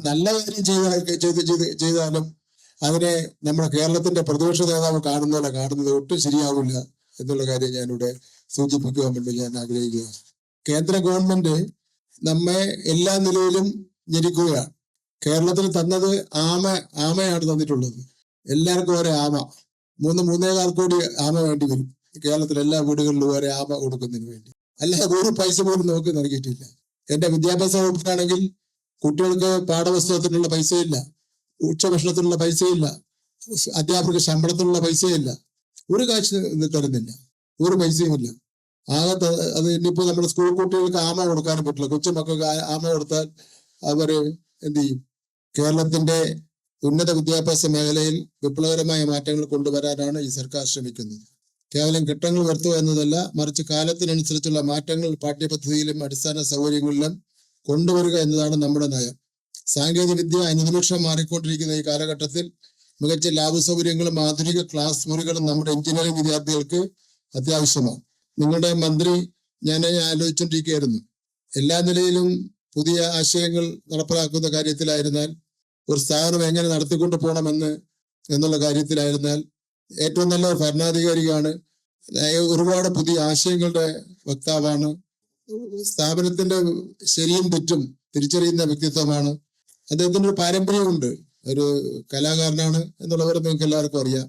നല്ല കാര്യം ചെയ്താലും അതിനെ നമ്മുടെ കേരളത്തിന്റെ പ്രതിപക്ഷ നേതാവ് കാണുന്നത് ഒട്ടും ശരിയാവില്ല എന്നുള്ള കാര്യം ഞാനിവിടെ സൂചിപ്പിക്കുവാൻ വേണ്ടി ഞാൻ ആഗ്രഹിക്കുക. കേന്ദ്ര ഗവൺമെന്റ് നമ്മെ എല്ലാ നിലയിലും ഞെരുക്കുകയാണ്. കേരളത്തിൽ തന്നത് ആമയാണ് തന്നിട്ടുള്ളത്. എല്ലാവർക്കും ഒരേ ആമ, 3-3.25 കോടി ആമ വേണ്ടി വരും കേരളത്തിലെ എല്ലാ വീടുകളിലും ഒരേ ആമ കൊടുക്കുന്നതിന് വേണ്ടി. അല്ലാതെ ഒരു പൈസ പോലും നമുക്ക് നൽകിയിട്ടില്ല. എന്റെ വിദ്യാഭ്യാസ വകുപ്പിലാണെങ്കിൽ കുട്ടികൾക്ക് പാഠപുസ്തകത്തിനുള്ള പൈസയില്ല, ഉച്ചഭക്ഷണത്തിനുള്ള പൈസയില്ല, അധ്യാപകർക്ക് ശമ്പളത്തിനുള്ള പൈസയില്ല, ഒരു കാശ് തരുന്നില്ല, ഒരു പൈസയുമില്ല. അത് ഇനിയിപ്പോ നമ്മുടെ സ്കൂൾ കുട്ടികൾക്ക് ആമ കൊടുക്കാനും പറ്റില്ല. കൊച്ചുമക്കൾക്ക് ആമ കൊടുത്താൽ അവര് എന്ത് ചെയ്യും? കേരളത്തിന്റെ ഉന്നത വിദ്യാഭ്യാസ മേഖലയിൽ വിപ്ലവകരമായ മാറ്റങ്ങൾ കൊണ്ടുവരാനാണ് ഈ സർക്കാർ ശ്രമിക്കുന്നത്. കേവലം കെട്ടങ്ങൾ വരുത്തുക എന്നതല്ല, മറിച്ച് കാലത്തിനനുസരിച്ചുള്ള മാറ്റങ്ങൾ പാഠ്യപദ്ധതിയിലും അടിസ്ഥാന സൗകര്യങ്ങളിലും കൊണ്ടുവരിക എന്നതാണ് നമ്മുടെ നയം. സാങ്കേതിക വിദ്യ അനുനിമിഷം മാറിക്കൊണ്ടിരിക്കുന്ന ഈ കാലഘട്ടത്തിൽ മികച്ച ലാബ് സൗകര്യങ്ങളും ആധുനിക ക്ലാസ് മുറികളും നമ്മുടെ എഞ്ചിനീയറിംഗ് വിദ്യാർത്ഥികൾക്ക് അത്യാവശ്യമാണ്. നിങ്ങളുടെ മന്ത്രി ഞാൻ ആലോചിച്ചുകൊണ്ടിരിക്കുകയായിരുന്നു, എല്ലാ നിലയിലും പുതിയ ആശയങ്ങൾ നടപ്പിലാക്കുന്ന കാര്യത്തിലായിരുന്നാൽ, ഒരു സ്ഥാപനം എങ്ങനെ നടത്തിക്കൊണ്ട് പോകണമെന്ന് എന്നുള്ള കാര്യത്തിലായിരുന്നാൽ ഏറ്റവും നല്ല ഭരണാധികാരിയാണ്. ഒരുപാട് പുതിയ ആശയങ്ങളുടെ വക്താവാണ്. സ്ഥാപനത്തിന്റെ ശരിയും തെറ്റും തിരിച്ചറിയുന്ന വ്യക്തിത്വമാണ്. അദ്ദേഹത്തിന് ഒരു പാരമ്പര്യമുണ്ട്. ഒരു കലാകാരനാണ് എന്നുള്ളവരെ നിങ്ങൾക്ക് എല്ലാവർക്കും അറിയാം.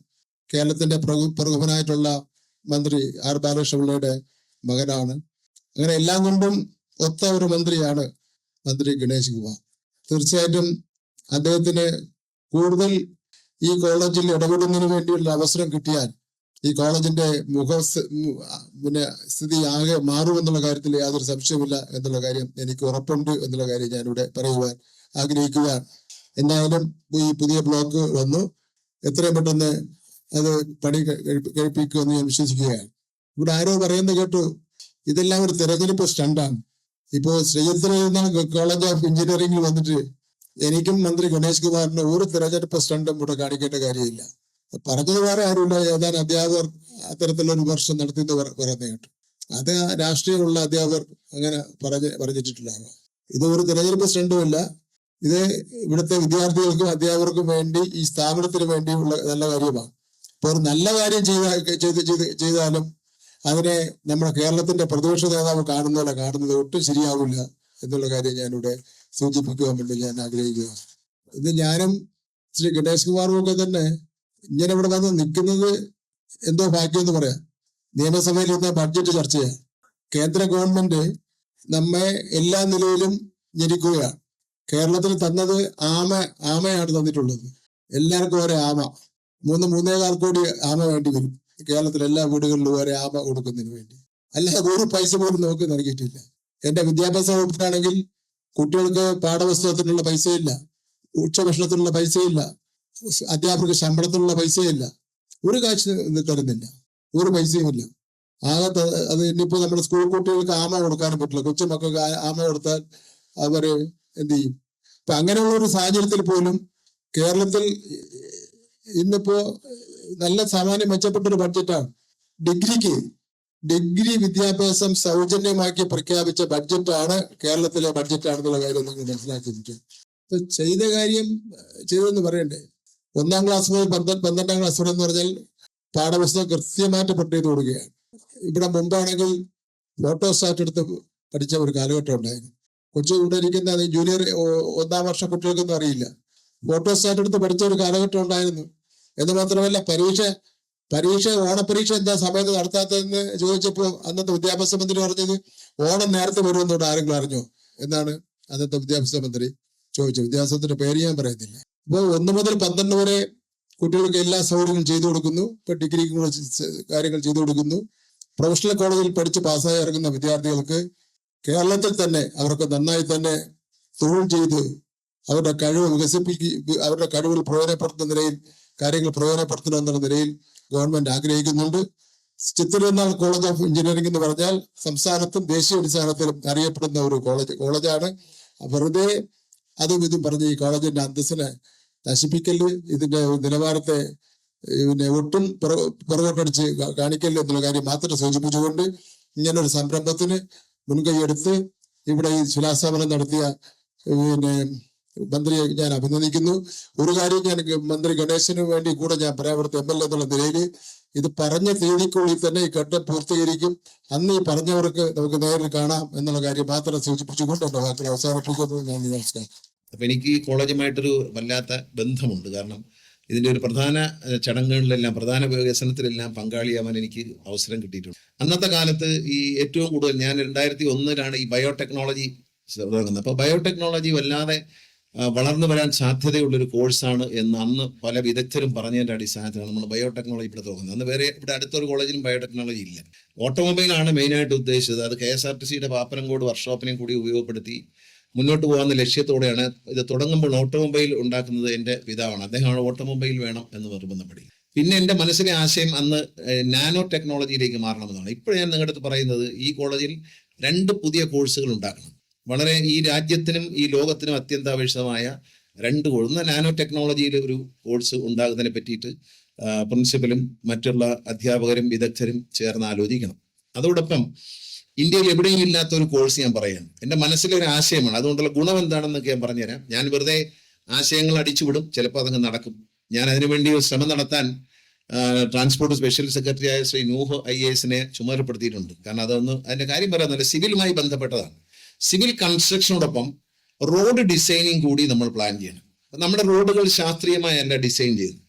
കേരളത്തിന്റെ പ്രഗത്ഭനായിട്ടുള്ള മന്ത്രി ആർ ബാലകൃഷ്ണപിള്ളയുടെ മകനാണ്. അങ്ങനെ എല്ലാം കൊണ്ടും ഒത്ത ഒരു മന്ത്രിയാണ് മന്ത്രി ഗണേഷ് കുമാർ. തീർച്ചയായിട്ടും അദ്ദേഹത്തിന് കൂടുതൽ ഈ കോളേജിൽ ഇടപെടുന്നതിന് വേണ്ടിയുള്ള അവസരം കിട്ടിയാൽ ഈ കോളേജിന്റെ സ്ഥിതി ആകെ മാറുമെന്നുള്ള കാര്യത്തിൽ യാതൊരു സംശയമില്ല എന്നുള്ള കാര്യം എനിക്ക് ഉറപ്പുണ്ട് എന്നുള്ള കാര്യം ഞാനിവിടെ പറയുവാൻ ആഗ്രഹിക്കുകയാണ്. എന്തായാലും ഈ പുതിയ ബ്ലോക്ക് വന്നു, എത്രയും പെട്ടെന്ന് അത് പണി കഴിപ്പിക്കുമെന്ന് ഞാൻ വിശ്വസിക്കുകയാണ്. ഇവിടെ ആരോ പറയുന്നത് കേട്ടു, ഇതെല്ലാം ഒരു തെരഞ്ഞെടുപ്പ് സ്റ്റണ്ടാണ്. ഇപ്പോ ശ്രീചിത്ര കോളേജ് ഓഫ് എഞ്ചിനീയറിംഗിൽ വന്നിട്ട് എനിക്കും മന്ത്രി ഗണേഷ് കുമാറിന് ഒരു തെരഞ്ഞെടുപ്പ് സ്റ്റണ്ടും ഇവിടെ കാണിക്കേണ്ട കാര്യമില്ല. പറഞ്ഞത് വേറെ ആരുമില്ല, ഏതാനും അധ്യാപകർ അത്തരത്തിലുള്ള ഒരു വിമർശനം നടത്തിയെന്ന് പറയുന്നത് കേട്ടു. അത് രാഷ്ട്രീയമുള്ള അധ്യാപകർ അങ്ങനെ പറഞ്ഞിട്ടില്ല. ഇത് ഒരു തെരഞ്ഞെടുപ്പ് സ്റ്റണ്ടുമില്ല. ഇത് ഇവിടുത്തെ വിദ്യാർത്ഥികൾക്കും അധ്യാപകർക്കും വേണ്ടി, ഈ സ്ഥാപനത്തിന് വേണ്ടിയുള്ള നല്ല കാര്യമാണ്. ഇപ്പൊ ഒരു നല്ല കാര്യം ചെയ്താലും അതിനെ നമ്മുടെ കേരളത്തിന്റെ പ്രതിപക്ഷ നേതാവ് കാണുന്നത് ഒട്ടും ശരിയാവില്ല എന്നുള്ള കാര്യം ഞാനിവിടെ സൂചിപ്പിക്കുവാൻ വേണ്ടി ഞാൻ ആഗ്രഹിക്കുക. ഇത് ഞാനും ശ്രീ ഗണേഷ് കുമാറും ഒക്കെ തന്നെ ഇങ്ങനെ ഇവിടെ വന്ന് നിൽക്കുന്നത് എന്തോ ഭാഗ്യം എന്ന് പറയാം. നിയമസഭയിൽ ഇന്ന് ബഡ്ജറ്റ് ചർച്ച ചെയ്യാം. കേന്ദ്ര ഗവൺമെന്റ് നമ്മെ എല്ലാ നിലയിലും ഞെരുക്കുകയാണ്. കേരളത്തിൽ തന്നത് ആമയാണ് തന്നിട്ടുള്ളത്. എല്ലാവർക്കും ഒരേ ആമ, 3-3.25 കോടി ആമ വേണ്ടി വരും കേരളത്തിലെ എല്ലാ വീടുകളിലും ഒരേ ആമ കൊടുക്കുന്നതിന് വേണ്ടി. അല്ലാതെ ഒരു പൈസ പോലും നമുക്ക് നൽകിയിട്ടില്ല. എന്റെ വിദ്യാഭ്യാസ വകുപ്പിലാണെങ്കിൽ കുട്ടികൾക്ക് പാഠപുസ്തകത്തിനുള്ള പൈസയില്ല, ഉച്ചഭക്ഷണത്തിനുള്ള പൈസയില്ല, അധ്യാപകർക്ക് ശമ്പളത്തിനുള്ള പൈസയില്ല, ഒരു കാശ് തരുന്നില്ല, ഒരു പൈസയുമില്ല. അത് ഇനിയിപ്പോ നമ്മുടെ സ്കൂൾ കുട്ടികൾക്ക് ആമ കൊടുക്കാനും പറ്റില്ല. കൊച്ചുമക്കൾക്ക് ആമ കൊടുത്താൽ അവര് എന്ത് ചെയ്യും? അപ്പൊ അങ്ങനെയുള്ള ഒരു സാഹചര്യത്തിൽ പോലും കേരളത്തിൽ ഇന്നിപ്പോ നല്ല സാമാന്യം മെച്ചപ്പെട്ടൊരു ബഡ്ജറ്റാണ്. ഡിഗ്രി വിദ്യാഭ്യാസം സൗജന്യമാക്കി പ്രഖ്യാപിച്ച ബഡ്ജറ്റാണ് കേരളത്തിലെ ബഡ്ജറ്റാണെന്നുള്ള കാര്യം നിങ്ങൾ മനസ്സിലാക്കിയിരിക്കുക. ചെയ്ത കാര്യം ചെയ്തെന്ന് പറയണ്ടേ? 1-ാം ക്ലാസ് മുതൽ 12-ാം ക്ലാസ് വരെ എന്ന് പറഞ്ഞാൽ പാഠപുസ്തകം കൃത്യമായിട്ട് പ്രിന്റ് ചെയ്ത് കൊടുക്കുകയാണ്. ഇവിടെ മുമ്പാണെങ്കിൽ ഫോട്ടോസ്റ്റാറ്റ് എടുത്ത് പഠിച്ച ഒരു കാലഘട്ടം ഉണ്ടായിരുന്നു. കൊച്ചു ഇവിടെ ഇരിക്കുന്ന ജൂനിയർ 1-ാം വർഷ കുട്ടികൾക്കൊന്നും അറിയില്ല. ഫോട്ടോസ്റ്റാറ്റ് എടുത്ത് പഠിച്ച ഒരു കാലഘട്ടം ഉണ്ടായിരുന്നു. എന്ന് മാത്രമല്ല, പരീക്ഷ ഓണപരീക്ഷ എന്താ സമയത്ത് നടത്താത്തതെന്ന് ചോദിച്ചപ്പോൾ അന്നത്തെ വിദ്യാഭ്യാസ മന്ത്രി പറഞ്ഞത് ഓണം നേരത്തെ വരുമെന്നോട് ആരെങ്കിലും അറിഞ്ഞോ എന്നാണ് അന്നത്തെ വിദ്യാഭ്യാസ മന്ത്രി ചോദിച്ചത്. വിദ്യാഭ്യാസത്തിന്റെ പേര് ഞാൻ പറയുന്നില്ല. അപ്പോൾ 1 മുതൽ 12 വരെ കുട്ടികൾക്ക് എല്ലാ സൗകര്യങ്ങളും ചെയ്തു കൊടുക്കുന്നു. ഇപ്പൊ ഡിഗ്രിക്കും കാര്യങ്ങൾ ചെയ്തു കൊടുക്കുന്നു. പ്രൊഫഷണൽ കോളേജിൽ പഠിച്ച് പാസ്സായി ഇറങ്ങുന്ന വിദ്യാർത്ഥികൾക്ക് കേരളത്തിൽ തന്നെ അവർക്ക് നന്നായി തന്നെ തൊഴിൽ ചെയ്ത് അവരുടെ കഴിവ് അവരുടെ കഴിവുകൾ പ്രയോജനപ്പെടുത്തുന്ന നിലയിൽ കാര്യങ്ങൾ പ്രയോജനപ്പെടുത്തണമെന്നുള്ള നിലയിൽ ഗവൺമെന്റ് ആഗ്രഹിക്കുന്നുണ്ട്. ചിത്തിരനാൾ കോളേജ് ഓഫ് എഞ്ചിനീയറിംഗ് എന്ന് പറഞ്ഞാൽ സംസ്ഥാനത്തും ദേശീയ അടിസ്ഥാനത്തിലും അറിയപ്പെടുന്ന ഒരു കോളേജാണ്. വെറുതെ അതും ഇതും പറഞ്ഞ് ഈ കോളേജിന്റെ അന്തസ്സിനെ നശിപ്പിക്കല്, ഇതിന്റെ നിലവാരത്തെ ഒട്ടും പുറകോട്ടടിച്ച് കാണിക്കല് എന്നുള്ള കാര്യം മാത്രം സൂചിപ്പിച്ചുകൊണ്ട് ഇങ്ങനൊരു സംരംഭത്തിന് മുൻകൈയെടുത്ത് ഇവിടെ ഈ ശിലാസ്ഥാപനം നടത്തിയ മന്ത്രിയെ ഞാൻ അഭിനന്ദിക്കുന്നു. ഒരു കാര്യം ഞാൻ മന്ത്രി ഗണേശന് വേണ്ടി കൂടെ ഞാൻ പറയാം, MLA എന്നുള്ള നിലയിൽ ഇത് പറഞ്ഞ തീയതിക്കുള്ളിൽ തന്നെ ഈ ഘട്ടം പൂർത്തീകരിക്കും. അന്ന് ഈ പറഞ്ഞവർക്ക് നമുക്ക് നേരിൽ കാണാം എന്നുള്ള കാര്യം മാത്രം സൂചിപ്പിച്ചുകൊണ്ട് എന്റെ വാക്കിൽ അവസാനിപ്പിക്കുന്നത്. ഞാൻ നമസ്കാരം. അപ്പൊ എനിക്ക് ഈ കോളേജുമായിട്ടൊരു വല്ലാത്ത ബന്ധമുണ്ട്. കാരണം ഇതിന്റെ ഒരു പ്രധാന ചടങ്ങുകളിലെല്ലാം, പ്രധാന വികസനത്തിലെല്ലാം പങ്കാളിയാവാൻ എനിക്ക് അവസരം കിട്ടിയിട്ടുണ്ട്. അന്നത്തെ കാലത്ത് ഈ ഏറ്റവും കൂടുതൽ ഞാൻ 2001 ഈ ബയോടെക്നോളജി തുടങ്ങുന്നത്. അപ്പൊ ബയോടെക്നോളജി വല്ലാതെ വളർന്നു വരാൻ സാധ്യതയുള്ളൊരു കോഴ്സാണ് എന്ന് അന്ന് പല വിദഗ്ധരും പറഞ്ഞതിന്റെ അടിസ്ഥാനത്തിലാണ് നമ്മൾ ബയോടെക്നോളജി ഇവിടെ തുടങ്ങുന്നത്. അന്ന് വേറെ ഇവിടെ അടുത്തൊരു കോളേജിലും ബയോടെക്നോളജി ഇല്ല. ഓട്ടോമൊബൈലാണ് മെയിനായിട്ട് ഉദ്ദേശിച്ചത്. അത് KSRTCയുടെ പാപ്പനംകോട് വർക്ക്ഷോപ്പിനെയും കൂടി ഉപയോഗപ്പെടുത്തി മുന്നോട്ട് പോകാവുന്ന ലക്ഷ്യത്തോടെയാണ് ഇത് തുടങ്ങുമ്പോൾ. ഓട്ടോമൊബൈൽ ഉണ്ടാക്കുന്നത് എൻ്റെ പിതാവാണ്. അദ്ദേഹമാണ് ഓട്ടോമൊബൈൽ വേണം എന്ന് നിർബന്ധപ്പെടുത്തി. പിന്നെ എൻ്റെ മനസ്സിലെ ആശയം അന്ന് നാനോ ടെക്നോളജിയിലേക്ക് മാറണമെന്നാണ്. ഇപ്പോൾ ഞാൻ നിങ്ങളുടെ അടുത്ത് പറയുന്നത്, ഈ കോളേജിൽ 2 പുതിയ കോഴ്സുകൾ ഉണ്ടാക്കണം. വളരെ ഈ രാജ്യത്തിനും ഈ ലോകത്തിനും അത്യന്താപേക്ഷിതമായ 2 കോഴ്സ്. ഒന്ന് നാനോ ടെക്നോളജിയിൽ ഒരു കോഴ്സ് ഉണ്ടാകുന്നതിനെ പറ്റിയിട്ട് പ്രിൻസിപ്പലും മറ്റുള്ള അധ്യാപകരും വിദഗ്ധരും ചേർന്ന് ആലോചിക്കണം. അതോടൊപ്പം ഇന്ത്യയിൽ എവിടെയും ഇല്ലാത്ത ഒരു കോഴ്സ് ഞാൻ പറയാം. എൻ്റെ മനസ്സിലെ ഒരു ആശയമാണ്. അതുകൊണ്ടുള്ള ഗുണം എന്താണെന്നൊക്കെ ഞാൻ പറഞ്ഞുതരാം. ഞാൻ വെറുതെ ആശയങ്ങൾ അടിച്ചുവിടും, ചിലപ്പോൾ അതങ്ങ് നടക്കും. ഞാൻ അതിനുവേണ്ടി ഒരു ശ്രമം നടത്താൻ ട്രാൻസ്പോർട്ട് സ്പെഷ്യൽ സെക്രട്ടറി ആയ ശ്രീ നൂഹ് IAS ചുമതലപ്പെടുത്തിയിട്ടുണ്ട്. കാരണം അതൊന്ന് അതിന്റെ കാര്യം പറയുന്നില്ല, സിവിലുമായി ബന്ധപ്പെട്ടതാണ്. സിവിൽ കൺസ്ട്രക്ഷനോടൊപ്പം റോഡ് ഡിസൈനിങ് കൂടി നമ്മൾ പ്ലാൻ ചെയ്യണം. നമ്മുടെ റോഡുകൾ ശാസ്ത്രീയമായല്ല ഡിസൈൻ ചെയ്യുന്നത്.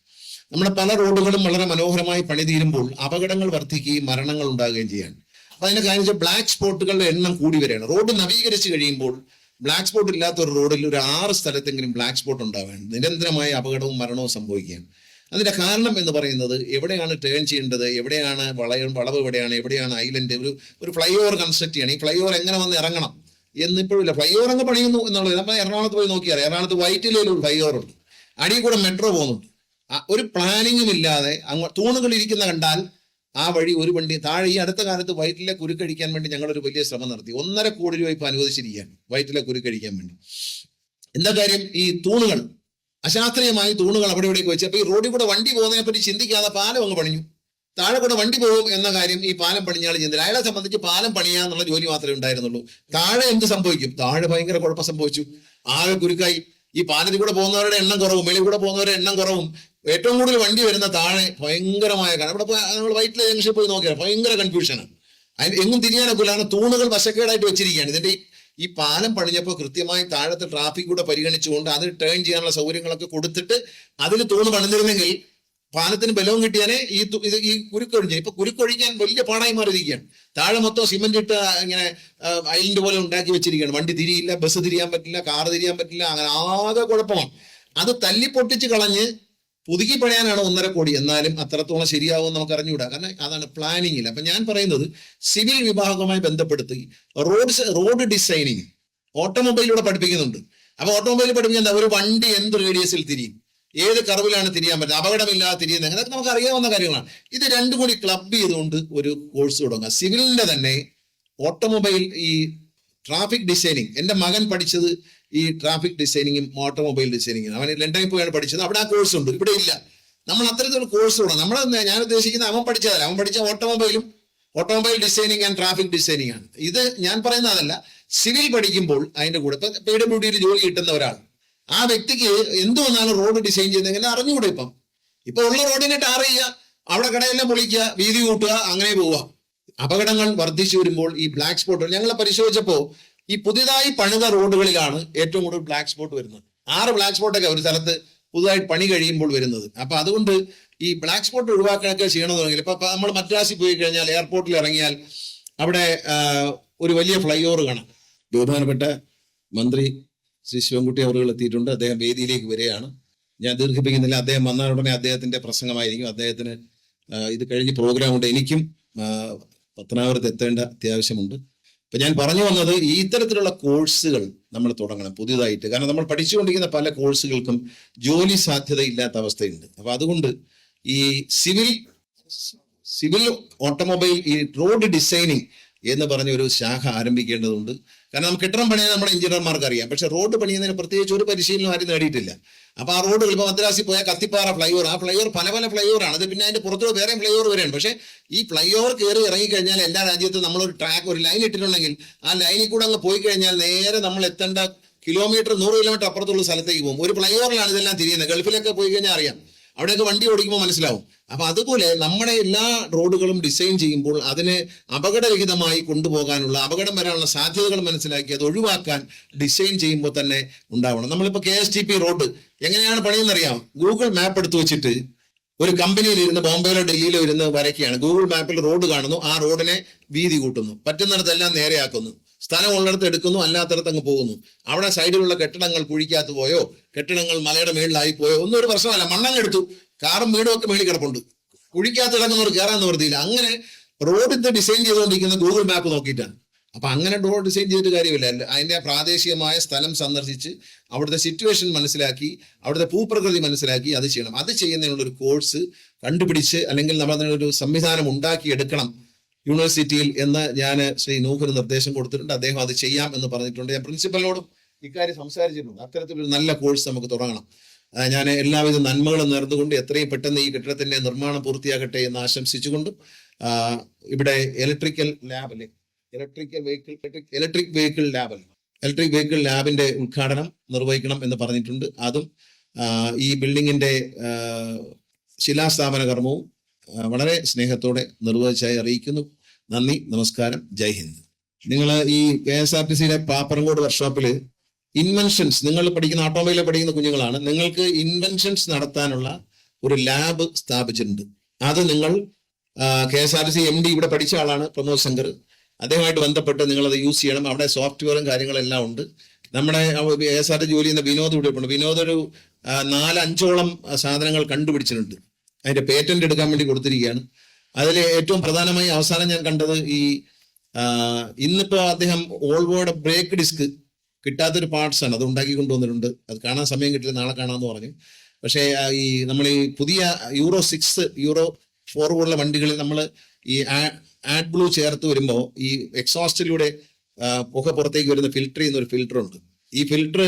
നമ്മുടെ പല റോഡുകളും വളരെ മനോഹരമായി പണി തീരുമ്പോൾ അപകടങ്ങൾ വർദ്ധിക്കുകയും മരണങ്ങൾ ഉണ്ടാകുകയും ചെയ്യാണ്. അപ്പൊ അതിന്റെ കാര്യം വെച്ചാൽ ബ്ലാക്ക് സ്പോട്ടുകളുടെ എണ്ണം കൂടി വരികയാണ്. റോഡ് നവീകരിച്ച് കഴിയുമ്പോൾ ബ്ലാക്ക് സ്പോട്ട് ഇല്ലാത്ത ഒരു റോഡിൽ ഒരു 6 സ്ഥലത്തെങ്കിലും ബ്ലാക്ക് സ്പോട്ട് ഉണ്ടാവുകയാണ്. നിരന്തരമായ അപകടവും മരണവും സംഭവിക്കുകയാണ്. അതിന്റെ കാരണം എന്ന് പറയുന്നത്, എവിടെയാണ് ടേൺ ചെയ്യേണ്ടത്, എവിടെയാണ് വളവ്, എവിടെയാണ് ഐലൻഡ്, ഒരു ഫ്ലൈ ഓവർ കൺസ്ട്രക്ട് ചെയ്യണം. ഈ ഫ്ലൈ ഓവർ എങ്ങനെ വന്ന് ഇറങ്ങണം എന്നിപ്പോഴില്ല. ഫ്ലൈ ഓവർ അങ്ങ് പണിയുന്നു എന്നുള്ളത്. നമ്മൾ എറണാകുളത്ത് പോയി നോക്കിയാൽ എറണാകുളത്ത് വൈറ്റിലയിൽ ഒരു ഫ്ലൈ ഓവർ ഉണ്ട്, അടിയിൽ കൂടെ മെട്രോ പോകുന്നുണ്ട്. ഒരു പ്ലാനിങ്ങും ഇല്ലാതെ തൂണുകൾ ഇരിക്കുന്ന കണ്ടാൽ ആ വഴി ഒരു വണ്ടി താഴെ. ഈ അടുത്ത കാലത്ത് വൈറ്റിലെ കുരുക്കഴിക്കാൻ വേണ്ടി ഞങ്ങളൊരു വലിയ ശ്രമം നടത്തി. 1.5 കോടി രൂപ ഇപ്പൊ അനുവദിച്ചിരിക്കുകയാണ് വൈറ്റിലെ കുരുക്കഴിക്കാൻ വേണ്ടി. എന്താ കാര്യം? ഈ തൂണുകൾ അശാസ്ത്രീയമായി തൂണുകൾ അവിടെ ഇവിടേക്ക് വെച്ച്. അപ്പൊ ഈ റോഡിൽ കൂടെ വണ്ടി പോകുന്നതിനെ പറ്റി ചിന്തിക്കാതെ പാലം അങ്ങ് പണിഞ്ഞു. താഴെ കൂടെ വണ്ടി പോകും എന്ന കാര്യം ഈ പാലം പണിഞ്ഞാൽ ചിന്തില്ല. അയാളെ സംബന്ധിച്ച് പാലം പണിയാന്നുള്ള ജോലി മാത്രമേ ഉണ്ടായിരുന്നുള്ളൂ. താഴെ എന്ത് സംഭവിക്കും? താഴെ ഭയങ്കര കുഴപ്പം സംഭവിച്ചു, ആകെ കുരുക്കായി. ഈ പാലത്തിൽ കൂടെ പോകുന്നവരുടെ എണ്ണം കുറവും, മേളിൽ കൂടെ പോകുന്നവരുടെ എണ്ണം കുറവും. ഏറ്റവും കൂടുതൽ വണ്ടി വരുന്ന താഴെ ഭയങ്കരമായ കാരണം. അവിടെ നമ്മൾ വൈറ്റിലെ ജംഗ്ഷനിൽ പോയി നോക്കിയാൽ ഭയങ്കര കൺഫ്യൂഷനാണ്. അതിന് എങ്ങും തിരിയാനൊക്കില്ല. തൂണുകൾ വശക്കേടായിട്ട് വെച്ചിരിക്കുകയാണ്. ഇതിന്റെ ഈ പാലം പണിഞ്ഞപ്പോൾ കൃത്യമായി താഴത്തെ ട്രാഫിക് കൂടെ പരിഗണിച്ചുകൊണ്ട് അതിൽ ടേൺ ചെയ്യാനുള്ള സൗകര്യങ്ങളൊക്കെ കൊടുത്തിട്ട് അതിൽ തൂണ് പണിതിരുന്നെങ്കിൽ പാലത്തിന് ബലവും കിട്ടിയാലേ ഈ കുരുക്കൊഴിഞ്ഞ. ഇപ്പൊ കുരുക്കൊഴിക്കാൻ വലിയ പാടായി മാറിയിരിക്കുകയാണ്. താഴെ മൊത്തം സിമന്റ് ഇട്ട് ഇങ്ങനെ ഐലൻഡ് പോലെ ഉണ്ടാക്കി വെച്ചിരിക്കുകയാണ്. വണ്ടി തിരിയില്ല, ബസ് തിരിയാൻ പറ്റില്ല, കാർ തിരിയാൻ പറ്റില്ല. അങ്ങനെ ആകെ കുഴപ്പമാണ്. അത് തല്ലിപ്പൊട്ടിച്ച് കളഞ്ഞ് പുതുക്കി പണിയാനാണ് 1.5 കോടി. എന്നാലും അത്രത്തോളം ശരിയാവും നമുക്ക് അറിഞ്ഞുകൂടാ. കാരണം അതാണ് പ്ലാനിങ് ഇല്ല. അപ്പൊ ഞാൻ പറയുന്നത്, സിവിൽ വിഭാഗവുമായി ബന്ധപ്പെടുത്തി റോഡ് ഡിസൈനിങ് ഓട്ടോമൊബൈലിലൂടെ പഠിപ്പിക്കുന്നുണ്ട്. അപ്പൊ ഓട്ടോമൊബൈൽ പഠിപ്പിക്കാൻ ഒരു വണ്ടി എന്ത് റേഡിയസിൽ തിരിയും, ഏത് കർവിലാണ് തിരിയാൻ പറ്റുന്നത്, അപകടമില്ലാതെ തിരിയുന്നത്, അതൊക്കെ നമുക്ക് അറിയാവുന്ന കാര്യങ്ങളാണ്. ഇത് 2 കൂടി ക്ലബ് ചെയ്തുകൊണ്ട് ഒരു കോഴ്സ് തുടങ്ങുക. സിവിലിന്റെ തന്നെ ഓട്ടോമൊബൈൽ ഈ ട്രാഫിക് ഡിസൈനിങ്. എൻ്റെ മകൻ പഠിച്ചത് ഈ ട്രാഫിക് ഡിസൈനിങ്ങും ഓട്ടോമൊബൈൽ ഡിസൈനിങ്ങും. അവൻ ലണ്ടനിൽ പോയാണ് പഠിച്ചത്. അവിടെ ആ കോഴ്സ് ഉണ്ട്, ഇവിടെ ഇല്ല. നമ്മൾ അത്തരത്തിലുള്ള കോഴ്സ് തുടങ്ങും. ഞാൻ ഉദ്ദേശിക്കുന്നത് അവൻ പഠിച്ചതല്ല. അവൻ പഠിച്ച automobile designing and traffic designing ആണ്. ഇത് ഞാൻ പറയുന്ന അതല്ല. സിവിൽ പഠിക്കുമ്പോൾ അതിന്റെ കൂടെ ഇപ്പൊ PWDയിൽ ജോലി കിട്ടുന്ന ഒരാൾ, ആ വ്യക്തിക്ക് എന്ത് വന്നാലും റോഡ് ഡിസൈൻ ചെയ്യുന്നെങ്കിൽ അറിഞ്ഞുകൂടെ. ഇപ്പൊ ഉള്ള റോഡിനെ ടാർ ചെയ്യുക, അവിടെ കടയെല്ലാം പൊളിക്കുക, വീതി കൂട്ടുക, അങ്ങനെ പോവുക. അപകടങ്ങൾ വർദ്ധിച്ചു വരുമ്പോൾ ഈ ബ്ലാക്ക് സ്പോട്ട് ഞങ്ങളെ പരിശോധിച്ചപ്പോൾ ഈ പുതിയതായി പണിത റോഡുകളിലാണ് ഏറ്റവും കൂടുതൽ ബ്ലാക്ക് സ്പോട്ട് വരുന്നത്. 6 ബ്ലാക്ക് സ്പോട്ടൊക്കെ ഒരു സ്ഥലത്ത് പുതുതായി പണി കഴിയുമ്പോൾ വരുന്നത്. അപ്പൊ അതുകൊണ്ട് ഈ ബ്ലാക്ക് സ്പോട്ട് ഒഴിവാക്കാനൊക്കെ ചെയ്യണമെന്നുണ്ടെങ്കിൽ ഇപ്പൊ നമ്മൾ മദ്രാസിൽ പോയി കഴിഞ്ഞാൽ, എയർപോർട്ടിൽ ഇറങ്ങിയാൽ അവിടെ ഒരു വലിയ ഫ്ലൈ ഓവർ കാണാം. ബഹുമാനപ്പെട്ട മന്ത്രി ശ്രീ ശിവൻകുട്ടി അവറുകൾ എത്തിയിട്ടുണ്ട്. അദ്ദേഹം വേദിയിലേക്ക് വരികയാണ്. ഞാൻ ദീർഘിപ്പിക്കുന്നില്ല. അദ്ദേഹം വന്നാൽ ഉടനെ അദ്ദേഹത്തിന്റെ പ്രസംഗമായിരിക്കും. അദ്ദേഹത്തിന് ഇത് കഴിഞ്ഞ് പ്രോഗ്രാം ഉണ്ട്. എനിക്കും പത്തനാപുരത്ത് എത്തേണ്ട അത്യാവശ്യമുണ്ട്. അപ്പൊ ഞാൻ പറഞ്ഞു വന്നത്, ഈ ഇത്തരത്തിലുള്ള കോഴ്സുകൾ നമ്മൾ തുടങ്ങണം പുതിയതായിട്ട്. കാരണം നമ്മൾ പഠിച്ചുകൊണ്ടിരിക്കുന്ന പല കോഴ്സുകൾക്കും ജോലി സാധ്യതയില്ലാത്ത അവസ്ഥയുണ്ട്. അപ്പൊ അതുകൊണ്ട് ഈ സിവിൽ ഓട്ടോമൊബൈൽ ഈ റോഡ് ഡിസൈനിങ് എന്ന് പറഞ്ഞ ഒരു ശാഖ ആരംഭിക്കേണ്ടതുണ്ട്. കാരണം നമുക്ക് കെട്ടിടം പണിയാൻ നമ്മുടെ എഞ്ചിനീയർമാർക്ക് അറിയാം, പക്ഷെ റോഡ് പണിയുന്നതിന് പ്രത്യേകിച്ച് ഒരു പരിശീലനം ആരും നേടിയിട്ടില്ല. അപ്പൊ ആ റോഡുകൾ ഇപ്പോൾ മദ്രാസിൽ പോയാൽ കത്തിപ്പാറ ഫ്ലൈ ഓവർ, ആ ഫ്ലൈ ഓവർ പല ഫ്ലൈ ഓവറാണ്. അത് പിന്നെ അതിന്റെ പുറത്തുകൂടെ വേറെയും ഫ്ലൈ ഓവർ വരെയാണ്. പക്ഷേ ഈ ഫ്ലൈ ഓവർ കയറി ഇറങ്ങിക്കഴിഞ്ഞാൽ എല്ലാ രാജ്യത്തും നമ്മളൊരു ട്രാക്ക്, ഒരു ലൈൻ ഇട്ടിട്ടുണ്ടെങ്കിൽ ആ ലൈനിൽ കൂടെ അങ്ങ് പോയി കഴിഞ്ഞാൽ നേരെ നമ്മൾ എത്തേണ്ട കിലോമീറ്റർ 100 കിലോമീറ്റർ അപ്പുറത്തുള്ള സ്ഥലത്തേക്ക് പോകും. ഒരു ഫ്ലൈ ഓവറിലാണ് ഇതെല്ലാം തിരിയുന്നത്. ഗൾഫിലൊക്കെ പോയി കഴിഞ്ഞാൽ അറിയാം, അവിടെയൊക്കെ വണ്ടി ഓടിക്കുമ്പോൾ മനസ്സിലാവും. അപ്പൊ അതുപോലെ നമ്മുടെ എല്ലാ റോഡുകളും ഡിസൈൻ ചെയ്യുമ്പോൾ അതിനെ അപകടരഹിതമായി കൊണ്ടുപോകാനുള്ള, അപകടം വരാനുള്ള സാധ്യതകൾ മനസ്സിലാക്കി അത് ഒഴിവാക്കാൻ ഡിസൈൻ ചെയ്യുമ്പോൾ തന്നെ ഉണ്ടാവണം. നമ്മളിപ്പോൾ KSTP റോഡ് എങ്ങനെയാണ് പണിയെന്നറിയാം. ഗൂഗിൾ മാപ്പ് എടുത്തു വെച്ചിട്ട് ഒരു കമ്പനിയിൽ ഇരുന്ന് ബോംബെയിലോ ഡൽഹിയിലോ ഇരുന്ന് വരയ്ക്കുകയാണ്. ഗൂഗിൾ മാപ്പിൽ റോഡ് കാണുന്നു, ആ റോഡിനെ വീതി കൂട്ടുന്നു, പറ്റുന്നിടത്തെല്ലാം നേരെയാക്കുന്നു, സ്ഥലം ഉള്ളിടത്ത് എടുക്കുന്നു, അല്ലാത്തടത്ത് അങ്ങ് പോകുന്നു. അവിടെ സൈഡിലുള്ള കെട്ടിടങ്ങൾ കുഴിക്കാത്ത പോയോ, കെട്ടിടങ്ങൾ മലയുടെ മേളിലായി പോയോ ഒന്നും ഒരു പ്രശ്നമല്ല. മണ്ണങ്ങെടുത്തു, കാറും വീടും ഒക്കെ മേളിൽ കിടപ്പുണ്ട്, കുഴിക്കാത്ത കിടക്കുന്നവർ കയറാൻ നിവൃത്തിയില്ല. അങ്ങനെ റോഡിന്റെ ഡിസൈൻ ചെയ്തുകൊണ്ടിരിക്കുന്നത് ഗൂഗിൾ മാപ്പ് നോക്കിയിട്ടാണ്. അപ്പൊ അങ്ങനെ റോഡ് ഡിസൈൻ ചെയ്തിട്ട് കാര്യമില്ല. അതിന്റെ പ്രാദേശികമായ സ്ഥലം സന്ദർശിച്ച് അവിടുത്തെ സിറ്റുവേഷൻ മനസ്സിലാക്കി, അവിടുത്തെ ഭൂപ്രകൃതി മനസ്സിലാക്കി അത് ചെയ്യണം. അത് ചെയ്യുന്നതിനുള്ള ഒരു കോഴ്സ് കണ്ടുപിടിച്ച് അല്ലെങ്കിൽ നമ്മൾ അതിനൊരു സംവിധാനം ഉണ്ടാക്കിയെടുക്കണം യൂണിവേഴ്സിറ്റിയിൽ എന്ന് ഞാൻ ശ്രീ നൂഹിന് നിർദ്ദേശം കൊടുത്തിട്ടുണ്ട്. അദ്ദേഹം അത് ചെയ്യാം എന്ന് പറഞ്ഞിട്ടുണ്ട്. ഞാൻ പ്രിൻസിപ്പലിനോടും ഇക്കാര്യം സംസാരിച്ചിട്ടുണ്ട്. അത്തരത്തിലൊരു നല്ല കോഴ്സ് നമുക്ക് തുടങ്ങണം. ഞാൻ എല്ലാവിധ നന്മകളും നേർന്നുകൊണ്ട് എത്രയും പെട്ടെന്ന് ഈ കെട്ടിടത്തിന്റെ നിർമ്മാണം പൂർത്തിയാകട്ടെ എന്ന് ആശംസിച്ചുകൊണ്ടും ഇവിടെ ഇലക്ട്രിക് വെഹിക്കിൾ ലാബിന്റെ ഉദ്ഘാടനം നിർവഹിക്കണം എന്ന് പറഞ്ഞിട്ടുണ്ട്. അതും ഈ ബിൽഡിങ്ങിന്റെ ശിലാസ്ഥാപന കർമ്മവും വളരെ സ്നേഹത്തോടെ നിർവഹിച്ചായി അറിയിക്കുന്നു. നന്ദി, നമസ്കാരം, ജയ് ഹിന്ദ്. നിങ്ങൾ ഈ KSRTCയിലെ പാപ്പറങ്കോട് വർക്ക്ഷോപ്പിൽ ഇൻവെൻഷൻസ്, നിങ്ങൾ പഠിക്കുന്ന ഓട്ടോമൊബൈലിൽ പഠിക്കുന്ന കുഞ്ഞുങ്ങളാണ്, നിങ്ങൾക്ക് ഇൻവെൻഷൻസ് നടത്താനുള്ള ഒരു ലാബ് സ്ഥാപിച്ചിട്ടുണ്ട്. അത് നിങ്ങൾ KSRTC MD ഇവിടെ പഠിച്ച ആളാണ് പ്രമോദ് ശങ്കർ, അദ്ദേഹമായിട്ട് ബന്ധപ്പെട്ട് നിങ്ങളത് യൂസ് ചെയ്യണം. അവിടെ സോഫ്റ്റ്വെയറും കാര്യങ്ങളെല്ലാം ഉണ്ട്. നമ്മുടെ KSRTC ജോലി ചെയ്യുന്ന വിനോദ് ഇവിടെ ഉണ്ട്. വിനോദ് ഒരു 4-5ഓളം സാധനങ്ങൾ കണ്ടുപിടിച്ചിട്ടുണ്ട്. അതിന്റെ പേറ്റന്റ് എടുക്കാൻ വേണ്ടി കൊടുത്തിരിക്കുകയാണ്. അതിൽ ഏറ്റവും പ്രധാനമായി അവസാനം ഞാൻ കണ്ടത് ഇന്നിപ്പോ അദ്ദേഹം ഓൾവോയുടെ ബ്രേക്ക് ഡിസ്ക് കിട്ടാത്തൊരു പാർട്സ് ആണ്, അത് ഉണ്ടാക്കി കൊണ്ടുവന്നിട്ടുണ്ട്. അത് കാണാൻ സമയം കിട്ടില്ല, നാളെ കാണാമെന്ന് പറഞ്ഞു. പക്ഷേ നമ്മൾ ഈ പുതിയ Euro 6, Euro 4 പോലുള്ള വണ്ടികളിൽ നമ്മൾ ഈ ആഡ് ബ്ലൂ ചേർത്ത് വരുമ്പോൾ ഈ എക്സോസ്റ്റിലൂടെ പുക പുറത്തേക്ക് വരുന്ന ഫിൽറ്റർ ചെയ്യുന്ന ഒരു ഫിൽറ്റർ ഉണ്ട്. ഈ ഫിൽറ്റർ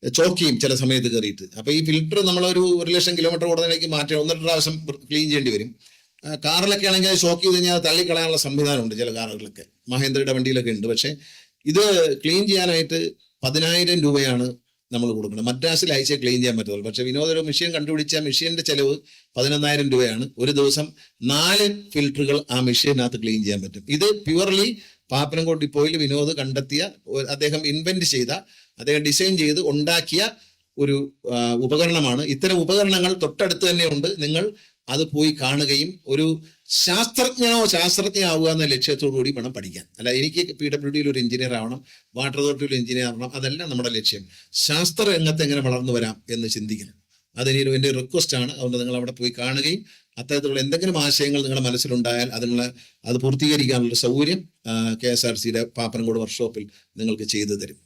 ചോക്ക് ചെയ്യും ചില സമയത്ത് കയറിയിട്ട്. അപ്പൊ ഈ ഫിൽറ്റർ നമ്മളൊരു 1,00,000 കിലോമീറ്റർ ഓടുന്നതിലേക്ക് മാറ്റി 1-2 പ്രാവശ്യം ക്ലീൻ ചെയ്യേണ്ടി വരും. കാറിലൊക്കെ ആണെങ്കിൽ അത് ഷോക്ക് ചെയ്ത് കഴിഞ്ഞാൽ തള്ളിക്കളയാനുള്ള സംവിധാനമുണ്ട് ചില കാറുകളിലൊക്കെ, മഹേന്ദ്രയുടെ വണ്ടിയിലൊക്കെ ഉണ്ട്. പക്ഷെ ഇത് ക്ലീൻ ചെയ്യാനായിട്ട് 10,000 രൂപയാണ് നമ്മൾ കൊടുക്കുന്നത്. മദ്രാസിൽ അയച്ചേ ക്ലീൻ ചെയ്യാൻ പറ്റുള്ളൂ. പക്ഷെ വിനോദ ഒരു മെഷീൻ കണ്ടുപിടിച്ച മെഷീന്റെ ചെലവ് 11,000 രൂപയാണ്. ഒരു ദിവസം 4 ഫിൽറ്ററുകൾ ആ മെഷീനകത്ത് ക്ലീൻ ചെയ്യാൻ പറ്റും. ഇത് പ്യുവർലി പാപ്പനംകോട് ഡിപ്പോയിൽ വിനോദ് കണ്ടെത്തിയ, അദ്ദേഹം ഇൻവെന്റ് ചെയ്ത, അദ്ദേഹം ഡിസൈൻ ചെയ്ത് ഉണ്ടാക്കിയ ഒരു ഉപകരണമാണ്. ഇത്തരം ഉപകരണങ്ങൾ തൊട്ടടുത്ത് തന്നെ ഉണ്ട്. നിങ്ങൾ അത് പോയി കാണുകയും ഒരു ശാസ്ത്രജ്ഞയാവുക എന്ന ലക്ഷ്യത്തോടു കൂടി വേണം പഠിക്കാൻ. അല്ല എനിക്ക് PWDയിൽ ഒരു എഞ്ചിനീയർ ആവണം, വാട്ടർ അതോറിറ്റിയിൽ എഞ്ചിനീയർ ആവണം, അതല്ല നമ്മുടെ ലക്ഷ്യം. ശാസ്ത്ര രംഗത്ത് എങ്ങനെ വളർന്നു വരാം എന്ന് ചിന്തിക്കണം. അതിന് എൻ്റെ റിക്വസ്റ്റ് ആണ്. അതുകൊണ്ട് നിങ്ങൾ അവിടെ പോയി കാണുകയും അത്തരത്തിലുള്ള എന്തെങ്കിലും ആശയങ്ങൾ നിങ്ങളുടെ മനസ്സിലുണ്ടായാൽ അത് പൂർത്തീകരിക്കാനുള്ള സൗകര്യം KSRTCയുടെ പാപ്പനംകോട് വർക്ക്ഷോപ്പിൽ നിങ്ങൾക്ക് ചെയ്തു തരും.